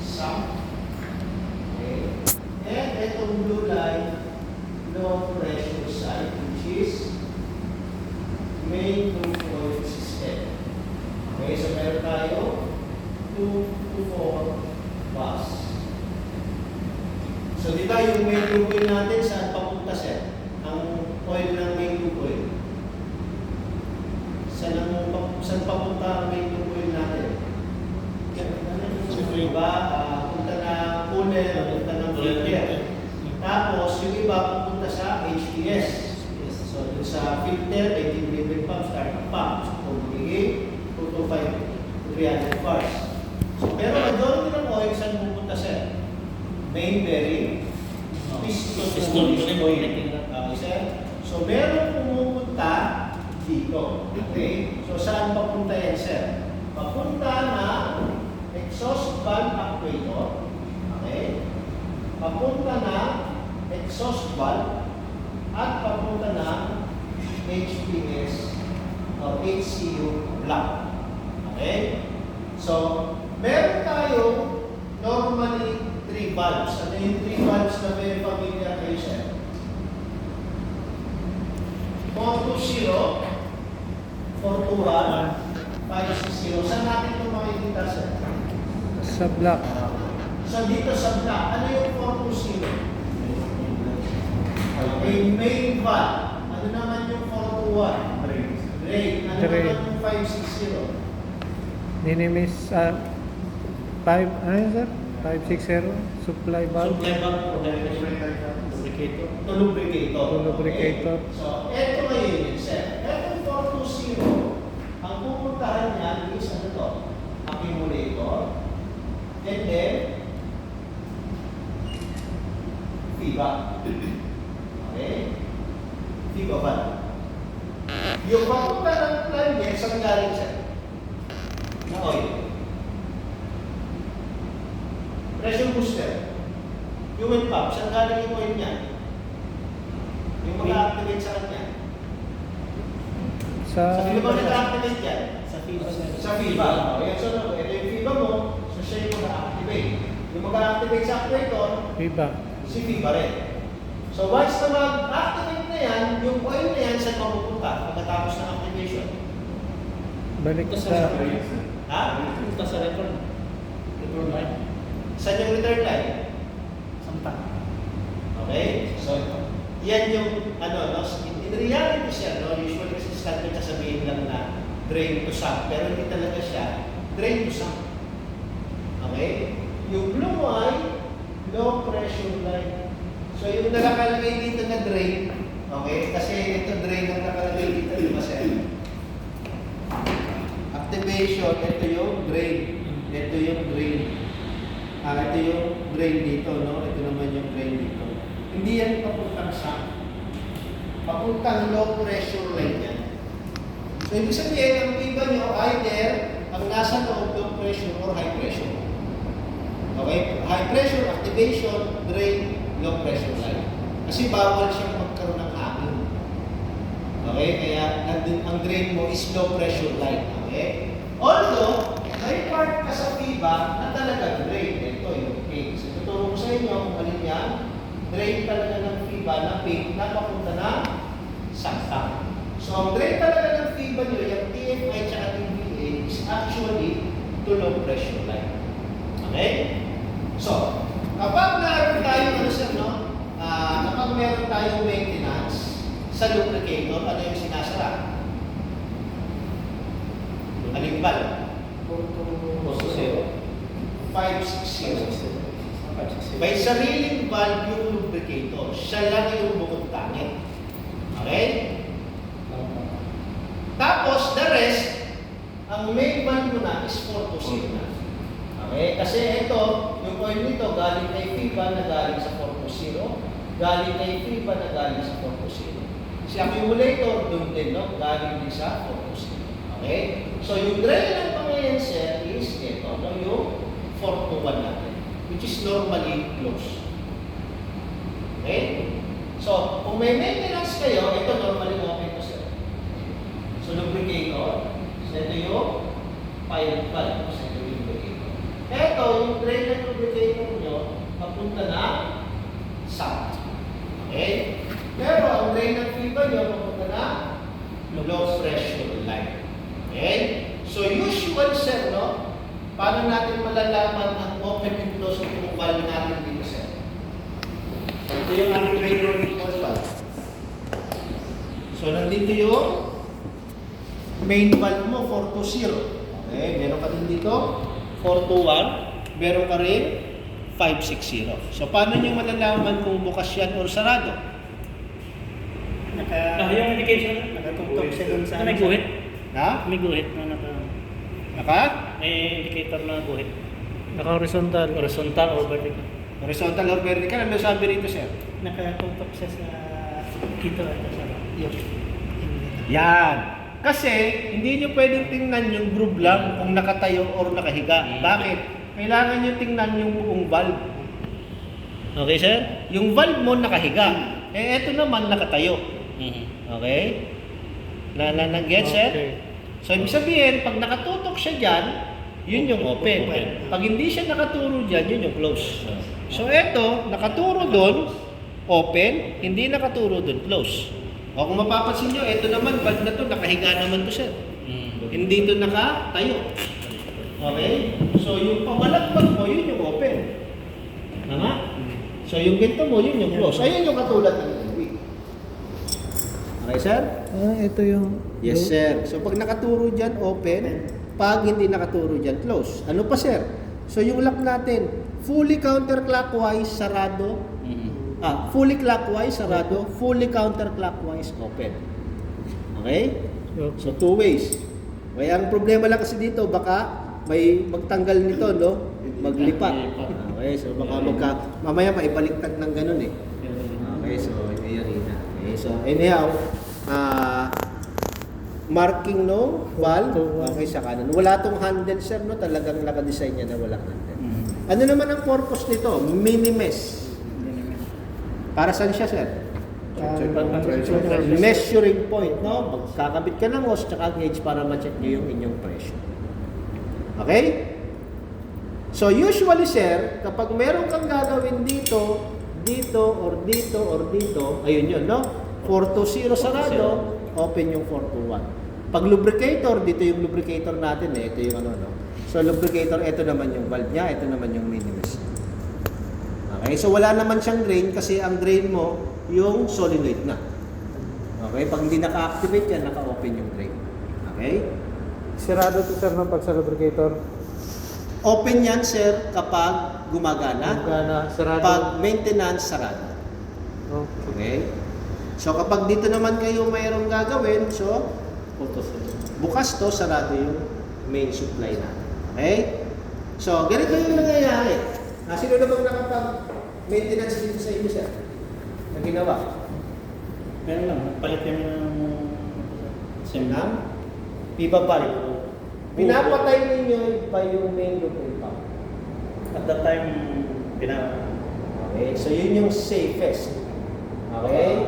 sump. Okay. And itong blue line, low pressure side, which is main two-coil system. Okay, so meron tayo 2 to 4 bus. So di ba yung main two-coil natin, saan papunta siya? Ang oil ng main two-coil. Saan papunta ang main two-coil natin? Diba, punta na cooler, punta ng filter. Tapos, yung iba pupunta sa HPS. So, dun sa filter, 18 level pump, starting pump. So, kung magiging 225, 300 bars. So, pero majority ng oil, saan pupunta siya? Main bearing, piston oil. So, meron pumupunta dito. Okay? So, saan papunta yan, sir? Papunta na exhaust valve actuator. Okay? Papunta na exhaust valve at papunta na HPS or HCU block. Okay? So, meron tayong normally 3 valves. Ano yung 3 valves na very familiar kayo, sir? 420, 421, 560. Saan natin ito makikita, sir? Sa block. So, dito sa block, ano yung 420? Okay, main valve. Ano naman yung 421? Drain. Ano Drain. naman yung 560? Ninimis, 5, ano yun sir? 560, supply valve. Supply valve for lubricator. To lubricator. To lubricator. Okay. So, eto ngayon yun, sir. Etong 420, ang pupuntahan niya is ano to? Accumulator. And then, FIBA. Okay? FIBA valve. Yung papunta ng plunger, saan galing siya? Na oil. Pressure booster. Fuel pump, saan galing yung oil niya? Yung mag-activate sa kanya. Sa FIBA ba nag-activate yan? Sa FIBA. Sa FIBA. Okay, so ito yung FIBA mo, so siya yung mag-activate. Yung mag-activate sa actuator, Viva. si FIBA rin. So once na mag-activate na yan, yung oil na yan saan mapupunta pagkatapos ng activation? Balik Ito sa... Ha? Ito sa return. Return line. Saan yung return line? Samta. Okay? So, yan yung, ano, no? In reality siya, no? Usually kasi standard sasabihin lang na drain to sump, pero hindi talaga siya drain to sump. Okay? Yung blue ay low pressure line. So, yung nakakalagay dito na drain, okay? Kasi ito drain ang nakalagay dito, di ba sir? Activation, ito yung drain. Ito yung drain. Ito yung drain dito, no? Ito naman yung drain dito. Hindi yan papuntang sump. Papuntang low pressure line yan. So, ibig sabihin, ang iba nyo, either ang nasa loob low pressure or high pressure. Okay? High pressure, activation, drain, low pressure line. Kasi bawal siyang magkaroon ng hangin. Okay? Kaya nandun, ang drain mo is low pressure line. Okay? Although, may part ka sa FIBA na talaga drain. Ito yung pink. So, tuturo ko sa inyo kung alin yan. Drain talaga ng FIBA na pink na papunta na sakta. So, ang drain talaga ng FIBA nyo, yung TFI at TBA is actually to low pressure line. Okay? So, kapag meron tayong ano sir, no? Kapag meron tayong maintenance sa lubricator, ano yung sinasara? Aling valve? 560. May sariling valve yung lubricator. Siya lang yung bukod tangit. Okay? Tapos, the rest, ang main valve mo na is 420 na. Okay? Kasi ito, yung oil nito, galing kay FIBA na galing sa 420, galing kay FIBA na galing sa 420. Si accumulator, doon din, no? Galing din sa 420. Okay? So, yung drain ng pangayenser is ito, no? Yung 421 natin, which is normally closed. Okay? So, kung may maintenance kayo, ito normally open to sir. So, lubricator, so ito yung pilot valve, so ito yung lubricator. Ito, yung drain ng lubricator, papunta na south. Okay? Pero ang drain ng FIBA nyo, papunta na low pressure line. Okay? So usual sir, no? Paano natin malalaman ang open and close ng valve natin dito sir? Ito yung aming drain control valve. So nandito yung main valve mo, 420. Okay? Meron ka din dito, 421. Meron ka rin 560. So paano nyo malalaman kung bukas yan or sarado? Yung indication, Nakatutok siya dun sa may guhit. Ha? May guhit na Naka? may indicator na guhit. Naka-horizontal. Horizontal or vertical. Horizontal or vertical? Ano sabi rito sir? Nakatutok siya sa ito sa yung Yan. Kasi, hindi nyo pwedeng tingnan yung groove lang kung nakatayo or nakahiga. Bakit? Kailangan nyo tingnan yung buong valve. Okay, sir? Yung valve mo nakahiga. Eh, eto naman nakatayo. Okay? Get, sir? Okay. So, ibig sabihin, pag nakatutok siya dyan, yun yung open. Pag hindi siya nakaturo dyan, yun yung close. So, eto, nakaturo doon, open. Hindi nakaturo doon, close. O kung mapapansin nyo, eto naman, valve na to, nakahiga naman to, sir. Hindi to nakatayo. Okay? So, yung pamalagbag mo, yun yung open. Tama? So, yung ginto mo, yun yung close. Ayun yung katulad ng tubig. Okay, sir? Ito yung... Yes, sir. So, pag nakaturo dyan, open. Pag hindi nakaturo dyan, close. Ano pa, sir? So, yung lock natin, fully counterclockwise, sarado. Fully clockwise, sarado. Fully counterclockwise, open. Okay? So, two ways. May ang problema lang kasi dito, baka may magtanggal nito, no? Maglipat. Okay, so baka mamaya maibaliktad ng ganun eh. Okay, so ayan na. Okay, so anyhow, marking no, valve, okay sa kanan. Wala tong handle sir, no? Talagang naka-design niya na walang handle. Ano naman ang purpose nito? Mini-mesh. Para saan siya, sir? Measuring point, no? Magkakabit ka ng hose tsaka gauge para ma-check niyo yung inyong pressure. Okay? So usually, sir, kapag meron kang gagawin dito, or dito, ayun yun, no? 420 sarado, open yung 421. Pag lubricator, dito yung lubricator natin eh. Ito yung ano, no? So lubricator, ito naman yung valve niya, ito naman yung mini-mesh. Okay, so wala naman siyang drain kasi ang drain mo yung solenoid na. Okay, pag hindi naka-activate yan, naka-open yung drain. Okay? Sirado to sir ng pag sa lubricator. Open yan, sir, kapag gumagana. Gumagana, sarado. Pag maintenance, sarado. Okay? So kapag dito naman kayo mayroong gagawin, so bukas to, sarado yung main supply natin. Okay? So, ganito yung nangyayari. Sino na bang nakapag-maintenance dito sa inyo, sir? Na ginawa? Meron lang, palit kami ng Ng pipa valve. Pinapatay ninyo ba yung main lubricant pump? At that time, Okay, so yun yung safest. Okay?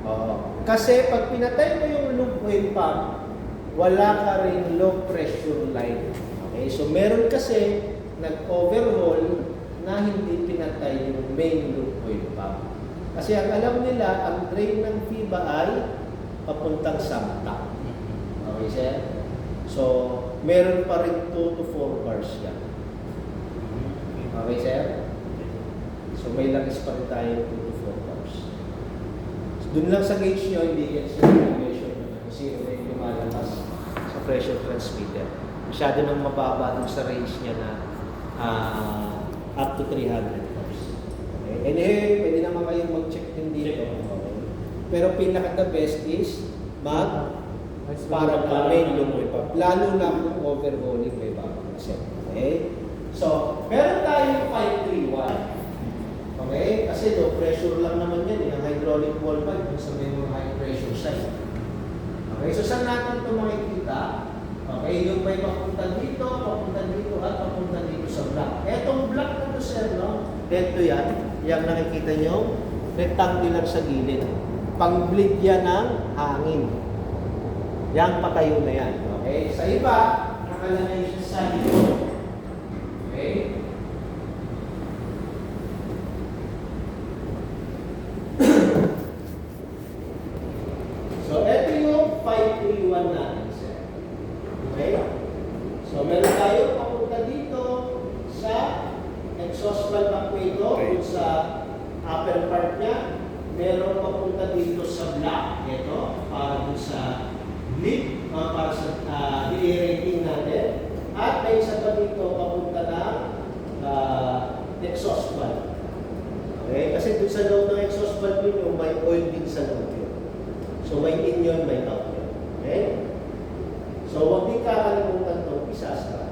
Oo. Kasi pag pinatay mo yung lubricant pump, wala ka rin low pressure line. Okay, so meron kasi nag-overhaul na hindi pinatay yung main lubricant pump. Kasi ang alam nila, ang drain ng FIBA ay papuntang samta. Okay, sir? So, meron pa rin 2 to 4 bars yan. Okay, sir? So, may langis pa rin tayo 2 to 4 bars. So, dun lang sa gauge nyo, hindi yan siya measure na kung sino na yung lumalabas sa pressure transmitter. Masyado nang mababa dun sa range niya na up to 300 bars. Okay? Anyway, pwede naman kayong mag-check din dito. Okay. Pero pinaka-the best is para main lubricant. Lalo na kung overhauling may bagong set. Okay? So, meron tayong 531. Okay? Kasi low pressure lang naman yan. Ang hydraulic ball valve yung sa may mga high pressure side. Okay? So, saan natin ito makikita? Okay? Yung may papunta dito, at papunta dito sa block. Etong block na ito, sir, no? Ito yan. Yung nakikita nyo, rectangular sa gilid. Pang-bleed yan ng hangin. Yang patayo na yan. Okay? Sa iba, nakalagay siya sa likod. Okay? upper part niya, meron papunta dito sa block, ito, para dun sa blip, para sa rating natin. At may isa pa dito papunta na exhaust valve. Okay? Kasi dun sa loob ng exhaust valve yun, may oil din sa loob yun. So may in yun, may out yun. Okay? So huwag din kakalimutan itong isasara.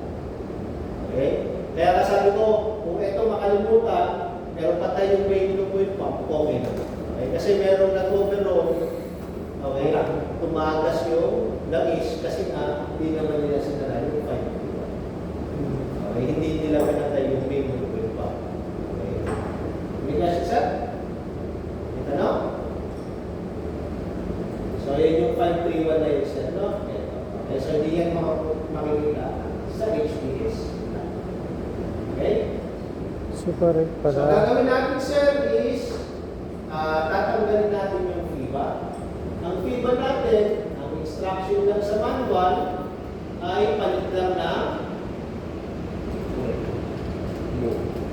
Okay? Kaya sabi ko, kung ito makalimutan, pero patay yung main fluid pump, okay na. Okay? Kasi meron nag-overload, okay, tumagas yung langis kasi nga hindi naman nila sinara yung 5. Okay? Hindi nila pinatay yung main fluid pump. Okay? May kasi sir? May tanong? So yun yung 531 na yun sir, no? Okay, so hindi yan makikita sa HDS. Okay? Super rin So, pala. gagawin natin, sir, is tatanggalin natin yung FIBA. Ang FIBA natin, ang instruction lang sa manual, ay palit lang na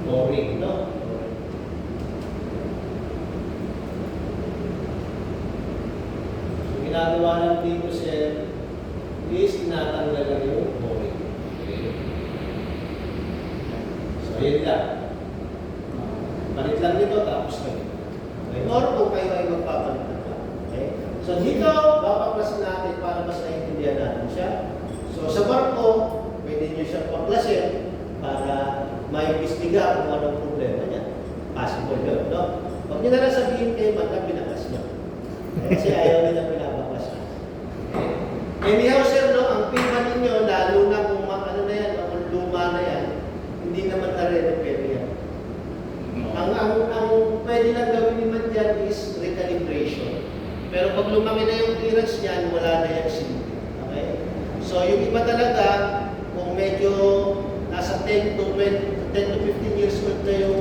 mooring, no? So, ginagawa lang dito, sir, is tinatanggal lang yung mooring. Okay. So, yun lang. Palit lang dito, tapos kayo. Okay? Or kung kayo ay magpapalit na lang. Okay? So dito, babaklasin natin para mas naiintindihan natin siya. So sa barko, pwede nyo siyang paklasin para maimbestiga kung anong problema niya. Possible yun, no? Huwag nyo na lang sabihin kayo man binaklas nyo. Kasi ayaw nila pinabaklas nyo. Okay? Anyhow, sir, no, ang PIBA ninyo, lalo na kung ano na yan, kung luma na yan, hindi naman na-repair yan. Ang pwede lang gawin naman dyan is recalibration. Pero pag lumaki na yung clearance niyan, wala na yung silbi. Okay? So yung iba talaga, kung medyo nasa 10 to 15 years old na yung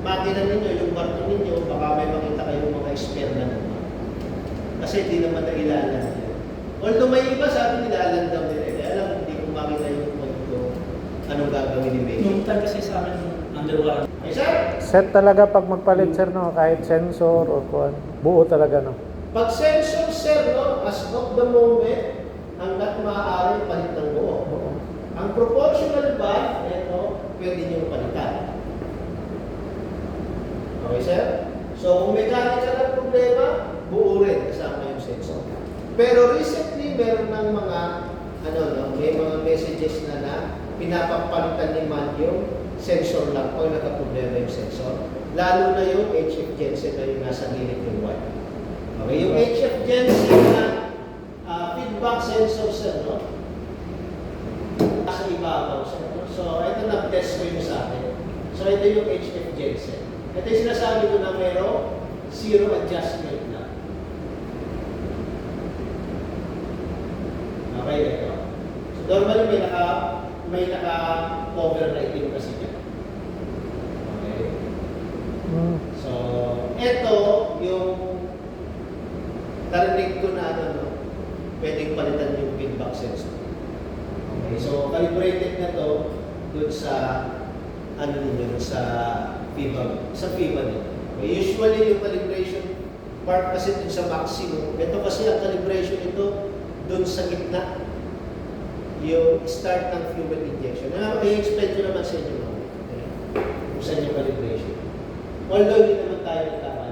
makina ninyo, yung barko ninyo, baka may makita kayong mga expert na naman. Kasi hindi naman nailalan yan. Although may iba sabi nilalan daw nila. Kaya alam, hindi ko makita yung point ko anong gagawin ni May. Nung time kasi sa amin, underwater. Okay, sir? Set talaga pag magpalit sir, no? Kahit sensor or kuan. Buo talaga, no? Pag sensor, sir, no, as of the moment, hanggat maaari palit ng buo. Ang proportional valve, ito, pwede nyo palitan. Okay, sir? So, kung mechanical ang problema, buo rin kasama yung sensor. Pero recently, meron ng mga, may mga messages na pinapapalitan ni man yung sensor lang o nagka-problema yung sensor. Lalo na yung HF Jensen na yung nasa gilid ng wire. Okay, yung HF Jensen na feedback sensor sir, no? Nasa ibabaw sir, no? So, ito na-test ko yung sa akin. So, ito yung HF Jensen. Ito yung sinasabi ko na mayroong zero adjustment na. Okay, ito. So, normally may naka-cover na itim kasi dyan. Okay. So, ito yung narinig ko na pwedeng palitan yung feedback sensor. Okay, so calibrated na to dun sa sa FIBA nito. Okay, usually yung calibration part kasi dun sa maximum. Ito kasi ang calibration ito dun sa gitna. Yung start ng fuel injection. I-explain ko naman sa inyo kung saan yung calibration. Although hindi naman tayo nagkamali.